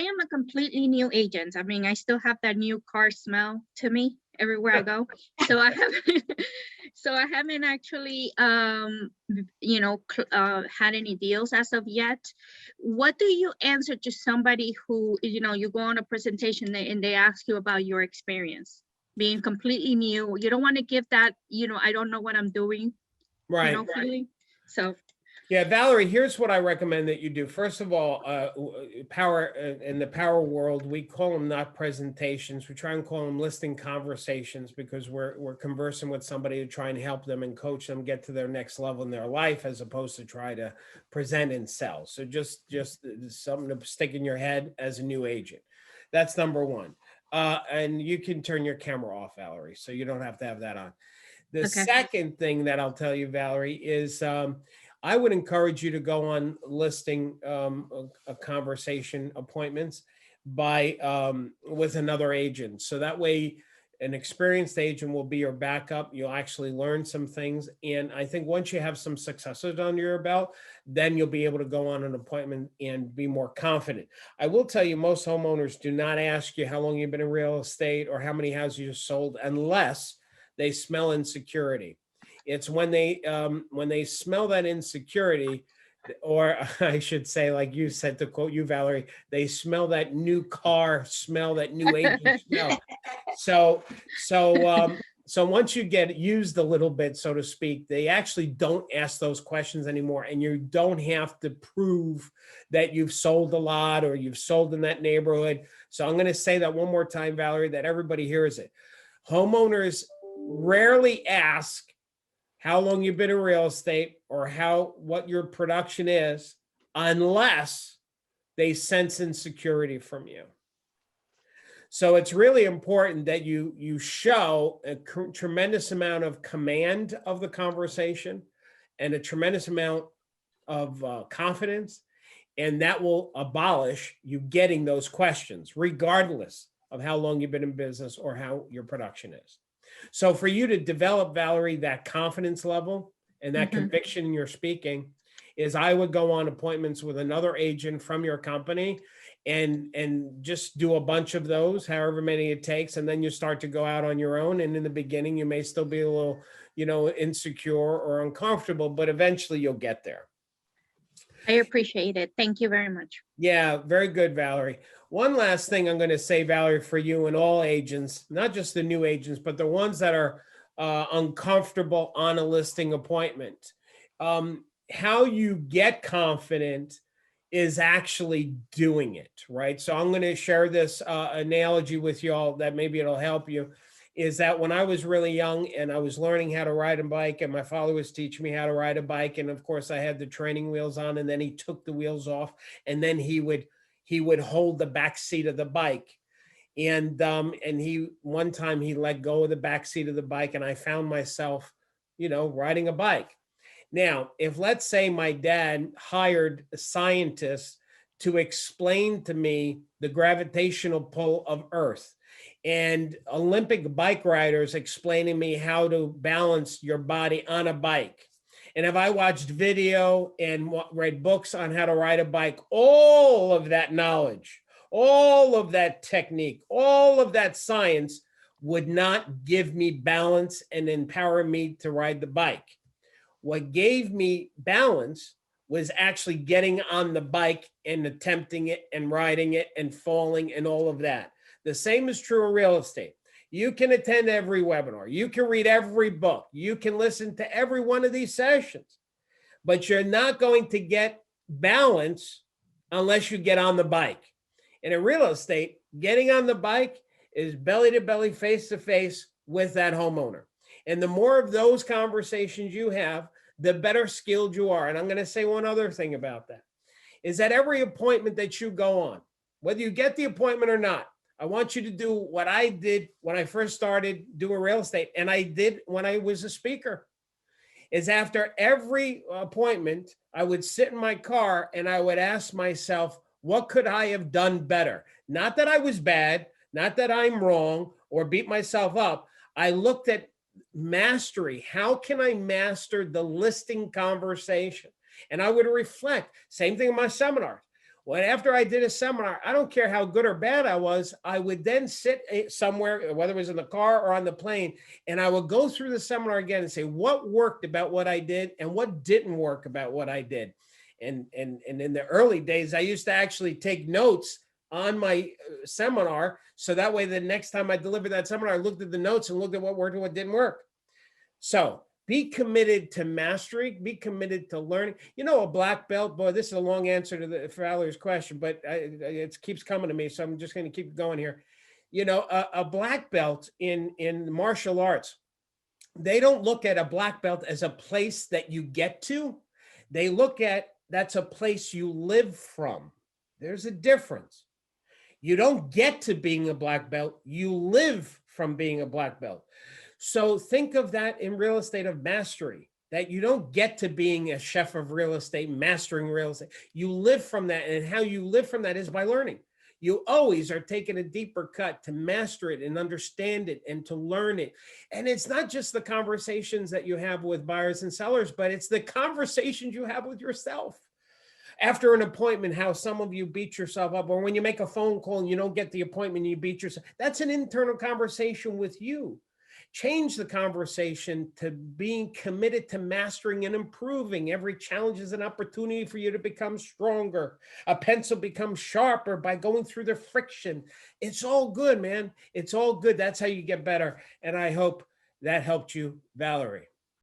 am a completely new agent. I mean, I still have that new car smell to me everywhere I go. So I haven't, so I haven't actually, had any deals as of yet. What do you answer to somebody who, you go on a presentation and they ask you about your experience being completely new? You don't want to give that, I don't know what I'm doing, Right. feeling. So Yeah, Valerie, here's what I recommend that you do. First of all, power in the power world, we call them not presentations. We try and call them listing conversations because we're conversing with somebody to try and help them and coach them get to their next level in their life, as opposed to try to present and sell. So just something to stick in your head as a new agent. That's number one. And you can turn your camera off, Valerie, so you don't have to have that on. The okay. second thing that I'll tell you, Valerie, is I would encourage you to go on listing a conversation appointments by with another agent. So that way an experienced agent will be your backup. You'll actually learn some things. And I think once you have some successes under your belt, then you'll be able to go on an appointment and be more confident. I will tell you, most homeowners do not ask you how long you've been in real estate or how many houses you sold unless they smell insecurity. It's when they smell that insecurity, or I should say, like you said, to quote you, Valerie, they smell that new car smell, that new agent smell. So once you get used a little bit, so to speak, they actually don't ask those questions anymore, and you don't have to prove that you've sold a lot or you've sold in that neighborhood. So I'm going to say that one more time, Valerie, that everybody hears it. Homeowners rarely ask how long you've been in real estate or what your production is, unless they sense insecurity from you. So it's really important that you show a tremendous amount of command of the conversation and a tremendous amount of confidence, and that will abolish you getting those questions, regardless of how long you've been in business or how your production is. So for you to develop, Valerie, that confidence level and that conviction in your speaking, is I would go on appointments with another agent from your company and just do a bunch of those, however many it takes. And then you start to go out on your own. And in the beginning, you may still be a little, insecure or uncomfortable, but eventually you'll get there. I appreciate it. Thank you very much. Yeah, very good, Valerie. One last thing I'm going to say, Valerie, for you and all agents, not just the new agents, but the ones that are uncomfortable on a listing appointment. How you get confident is actually doing it, right? So I'm going to share this analogy with you all that maybe it'll help you. Is that when I was really young and I was learning how to ride a bike, and my father was teaching me how to ride a bike, and of course I had the training wheels on, and then he took the wheels off, and then he would hold the back seat of the bike, and he one time he let go of the back seat of the bike, and I found myself, riding a bike. Now, if let's say my dad hired a scientist to explain to me the gravitational pull of Earth, and Olympic bike riders explaining me how to balance your body on a bike, and if I watched video and read books on how to ride a bike, all of that knowledge, all of that technique, all of that science would not give me balance and empower me to ride the bike. What gave me balance was actually getting on the bike and attempting it and riding it and falling and all of that. The same is true in real estate. You can attend every webinar. You can read every book. You can listen to every one of these sessions, but you're not going to get balance unless you get on the bike. And in real estate, getting on the bike is belly to belly, face to face with that homeowner. And the more of those conversations you have, the better skilled you are. And I'm going to say one other thing about that, is that every appointment that you go on, whether you get the appointment or not, I want you to do what I did when I first started doing real estate, and I did when I was a speaker, is after every appointment, I would sit in my car and I would ask myself, what could I have done better? Not that I was bad, not that I'm wrong or beat myself up. I looked at mastery. How can I master the listing conversation? And I would reflect. Same thing in my seminars. Well, after I did a seminar, I don't care how good or bad I was, I would then sit somewhere, whether it was in the car or on the plane, and I would go through the seminar again and say what worked about what I did and what didn't work about what I did. And in the early days, I used to actually take notes on my seminar, so that way the next time I delivered that seminar, I looked at the notes and looked at what worked and what didn't work. So be committed to mastery, be committed to learning. You know, a black belt, boy, this is a long answer to Valerie's question, but it keeps coming to me, so I'm just going to keep going here. You know, a black belt in martial arts, they don't look at a black belt as a place that you get to. They look at that's a place you live from. There's a difference. You don't get to being a black belt, you live from being a black belt. So think of that in real estate of mastery, that you don't get to being a chef of real estate, mastering real estate. You live from that, and how you live from that is by learning. You always are taking a deeper cut to master it and understand it and to learn it. And it's not just the conversations that you have with buyers and sellers, but it's the conversations you have with yourself. After an appointment, how some of you beat yourself up, or when you make a phone call and you don't get the appointment, you beat yourself. That's an internal conversation with you. Change the conversation to being committed to mastering and improving. Every challenge is an opportunity for you to become stronger. A pencil becomes sharper by going through the friction. It's all good, man. It's all good. That's how you get better. And I hope that helped you, Valerie.